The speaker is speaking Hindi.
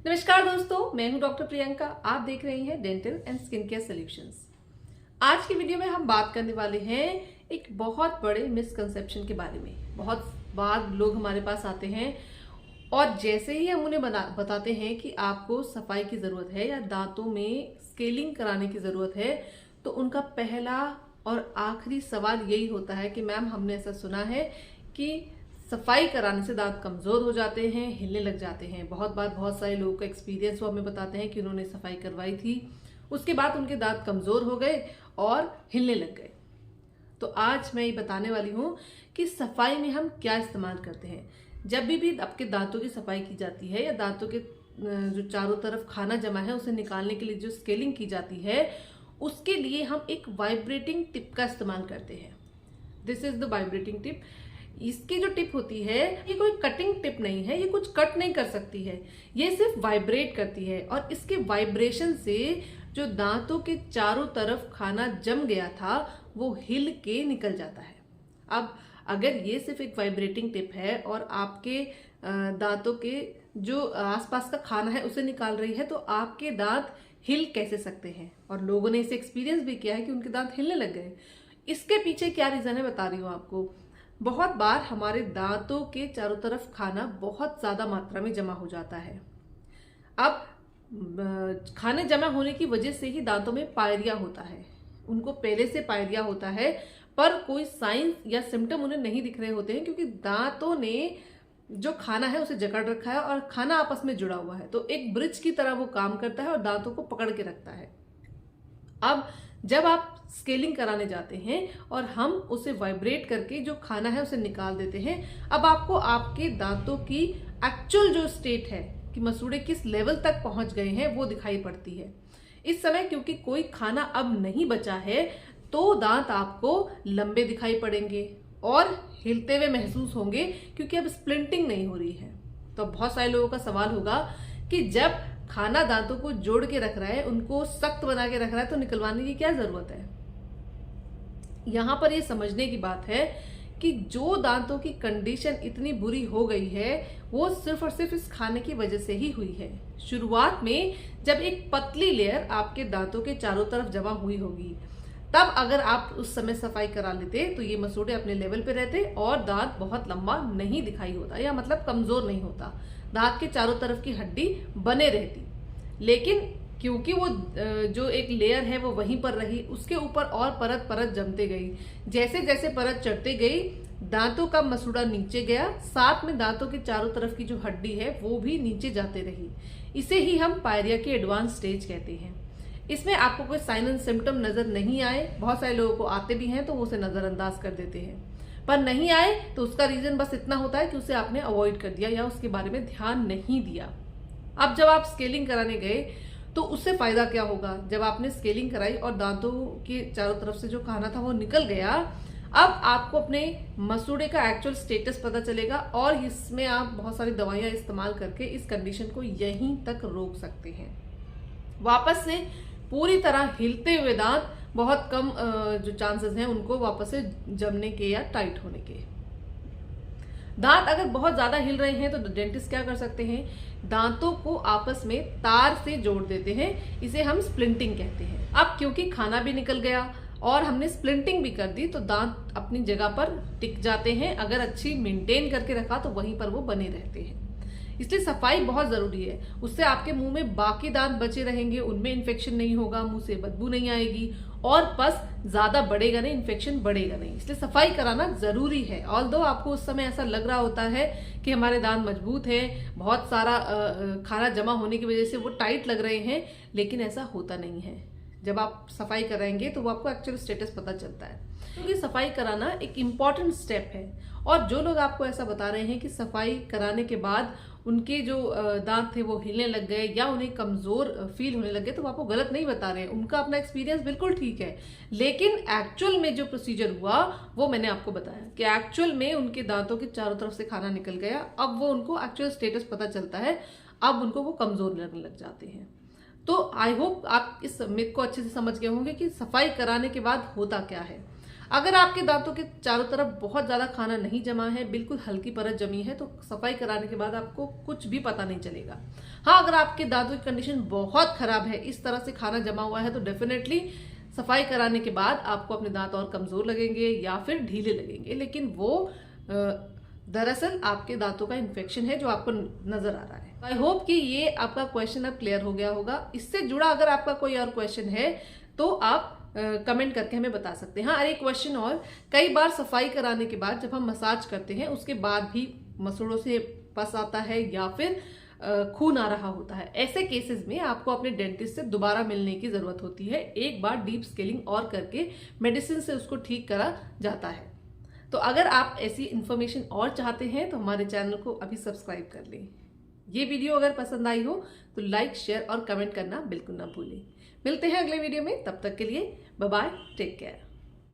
नमस्कार दोस्तों, मैं हूं डॉक्टर प्रियंका। आप देख रही हैं dental and skin care solutions. आज की वीडियो में हम बात करने वाले हैं एक बहुत बड़े मिसकंसेप्शन के बारे में। बहुत बार लोग हमारे पास आते हैं और जैसे ही हम उन्हें बताते हैं कि आपको सफाई की ज़रूरत है या दांतों में स्केलिंग कराने की ज़रूरत है, तो उनका पहला और आखिरी सवाल यही होता है कि मैम, हमने ऐसा सुना है कि सफाई कराने से दांत कमज़ोर हो जाते हैं, हिलने लग जाते हैं। बहुत बार बहुत सारे लोगों का एक्सपीरियंस वो हमें बताते हैं कि उन्होंने सफाई करवाई थी, उसके बाद उनके दांत कमज़ोर हो गए और हिलने लग गए। तो आज मैं ये बताने वाली हूँ कि सफाई में हम क्या इस्तेमाल करते हैं। जब भी आपके दांतों की सफाई की जाती है या दांतों के जो चारों तरफ खाना जमा है उसे निकालने के लिए जो स्केलिंग की जाती है, उसके लिए हम एक वाइब्रेटिंग टिप का इस्तेमाल करते हैं। This is the vibrating tip. इसकी जो टिप होती है ये कोई कटिंग टिप नहीं है, ये कुछ कट नहीं कर सकती है, ये सिर्फ वाइब्रेट करती है और इसके वाइब्रेशन से जो दांतों के चारों तरफ खाना जम गया था वो हिल के निकल जाता है। अब अगर ये सिर्फ एक वाइब्रेटिंग टिप है और आपके दांतों के जो आसपास का खाना है उसे निकाल रही है, तो आपके दांत हिल कैसे सकते हैं? और लोगों ने इसे एक्सपीरियंस भी किया है कि उनके दांत हिलने लग गए। इसके पीछे क्या रीजन है बता रही हूँ आपको। बहुत बार हमारे दांतों के चारों तरफ खाना बहुत ज्यादा मात्रा में जमा हो जाता है। अब खाने जमा होने की वजह से ही दांतों में पायरिया होता है। उनको पहले से पायरिया होता है पर कोई साइंस या सिम्टम उन्हें नहीं दिख रहे होते हैं, क्योंकि दांतों ने जो खाना है उसे जकड़ रखा है और खाना आपस में जुड़ा हुआ है। तो एक ब्रिज की तरह वो काम करता है और दांतों को पकड़ के रखता है। अब जब आप स्केलिंग कराने जाते हैं और हम उसे वाइब्रेट करके जो खाना है उसे निकाल देते हैं, अब आपको आपके दांतों की एक्चुअल जो स्टेट है कि मसूड़े किस लेवल तक पहुंच गए हैं वो दिखाई पड़ती है। इस समय क्योंकि कोई खाना अब नहीं बचा है तो दांत आपको लंबे दिखाई पड़ेंगे और हिलते हुए महसूस होंगे, क्योंकि अब स्प्लिंटिंग नहीं हो रही है। तो बहुत सारे लोगों का सवाल होगा कि जब खाना दांतों को जोड़ के रख रहा है, उनको सख्त बना के रख रहा है, तो निकलवाने की क्या जरूरत है? यहां पर ये समझने की बात है कि जो दांतों की कंडीशन इतनी बुरी हो गई है वो सिर्फ और सिर्फ इस खाने की वजह से ही हुई है। शुरुआत में जब एक पतली लेयर आपके दांतों के चारों तरफ जमा हुई होगी, तब अगर आप उस समय सफाई करा लेते तो ये मसूड़े अपने लेवल पे रहते और दांत बहुत लंबा नहीं दिखाई होता, या मतलब कमजोर नहीं होता, दांत के चारों तरफ की हड्डी बने रहती। लेकिन क्योंकि वो जो एक लेयर है वो वहीं पर रही, उसके ऊपर और परत परत जमते गई। जैसे जैसे परत चढ़ते गई दांतों का मसूड़ा नीचे गया, साथ में दांतों के चारों तरफ की जो हड्डी है वो भी नीचे जाते रही। इसे ही हम पायरिया की एडवांस स्टेज कहते हैं। इसमें आपको कोई साइन एंड सिम्टम नजर नहीं आए, बहुत सारे लोगों को आते भी हैं तो वो उसे नजरअंदाज कर देते हैं, पर नहीं आए तो उसका रीजन बस इतना होता है कि उसे आपने अवॉइड कर दिया या उसके बारे में ध्यान नहीं दिया। अब जब आप स्केलिंग कराने गए तो उससे फायदा क्या होगा? जब आपने स्केलिंग कराई और दांतों के चारों तरफ से जो खाना था वो निकल गया, अब आपको अपने मसूड़े का एक्चुअल स्टेटस पता चलेगा और इसमें आप बहुत सारी दवाइयां इस्तेमाल करके इस कंडीशन को यहीं तक रोक सकते हैं। वापस से पूरी तरह हिलते हुए दांत बहुत कम जो चांसेस हैं उनको वापस से जमने के या टाइट होने के। दांत अगर बहुत ज्यादा हिल रहे हैं तो डेंटिस्ट क्या कर सकते हैं? दांतों को आपस में तार से जोड़ देते हैं, इसे हम स्प्लिंटिंग कहते हैं। अब क्योंकि खाना भी निकल गया और हमने स्प्लिंटिंग भी कर दी तो दांत अपनी जगह पर टिक जाते हैं। अगर अच्छी मेंटेन करके रखा तो वहीं पर वो बने रहते हैं। इसलिए सफाई बहुत जरूरी है। उससे आपके मुंह में बाकी दांत बचे रहेंगे, उनमें इन्फेक्शन नहीं होगा, मुंह से बदबू नहीं आएगी और पस ज्यादा बढ़ेगा नहीं, इन्फेक्शन बढ़ेगा नहीं। इसलिए सफाई कराना जरूरी है। ऑल्दो आपको उस समय ऐसा लग रहा होता है कि हमारे दांत मजबूत है, बहुत सारा खाना जमा होने की वजह से वो टाइट लग रहे हैं, लेकिन ऐसा होता नहीं है। जब आप सफाई कराएंगे तो वो आपको एक्चुअल स्टेटस पता चलता है। क्योंकि सफाई कराना एक इम्पॉर्टेंट स्टेप है और जो लोग आपको ऐसा बता रहे हैं कि सफाई कराने के बाद उनके जो दांत थे वो हिलने लग गए या उन्हें कमजोर फील होने लगे, तो वो आपको गलत नहीं बता रहे हैं। उनका अपना एक्सपीरियंस बिल्कुल ठीक है, लेकिन एक्चुअल में जो प्रोसीजर हुआ वो मैंने आपको बताया कि एक्चुअल में उनके दांतों के चारों तरफ से खाना निकल गया। अब वो उनको एक्चुअल स्टेटस पता चलता है, अब उनको वो कमजोर लगने लग जाते हैं। तो आई होप आप इस मिथ को अच्छे से समझ गए होंगे कि सफाई कराने के बाद होता क्या है। अगर आपके दांतों के चारों तरफ बहुत ज़्यादा खाना नहीं जमा है, बिल्कुल हल्की परत जमी है, तो सफाई कराने के बाद आपको कुछ भी पता नहीं चलेगा। हाँ, अगर आपके दांतों की कंडीशन बहुत खराब है, इस तरह से खाना जमा हुआ है, तो डेफिनेटली सफाई कराने के बाद आपको अपने दांत और कमजोर लगेंगे या फिर ढीले लगेंगे, लेकिन वो दरअसल आपके दांतों का इन्फेक्शन है जो आपको नजर आ रहा है। आई होप कि ये आपका क्वेश्चन अब क्लियर हो गया होगा। इससे जुड़ा अगर आपका कोई और क्वेश्चन है तो आप कमेंट करके हमें बता सकते हैं। हाँ, अरे क्वेश्चन और, कई बार सफाई कराने के बाद जब हम मसाज करते हैं उसके बाद भी मसूड़ों से पस आता है या फिर खून आ रहा होता है। ऐसे केसेस में आपको अपने डेंटिस्ट से दोबारा मिलने की जरूरत होती है। एक बार डीप स्केलिंग और करके मेडिसिन से उसको ठीक करा जाता है। तो अगर आप ऐसी इन्फॉर्मेशन और चाहते हैं तो हमारे चैनल को अभी सब्सक्राइब कर लें। ये वीडियो अगर पसंद आई हो तो लाइक, शेयर और कमेंट करना बिल्कुल ना भूलें। मिलते हैं अगले वीडियो में, तब तक के लिए बाय बाय, टेक केयर।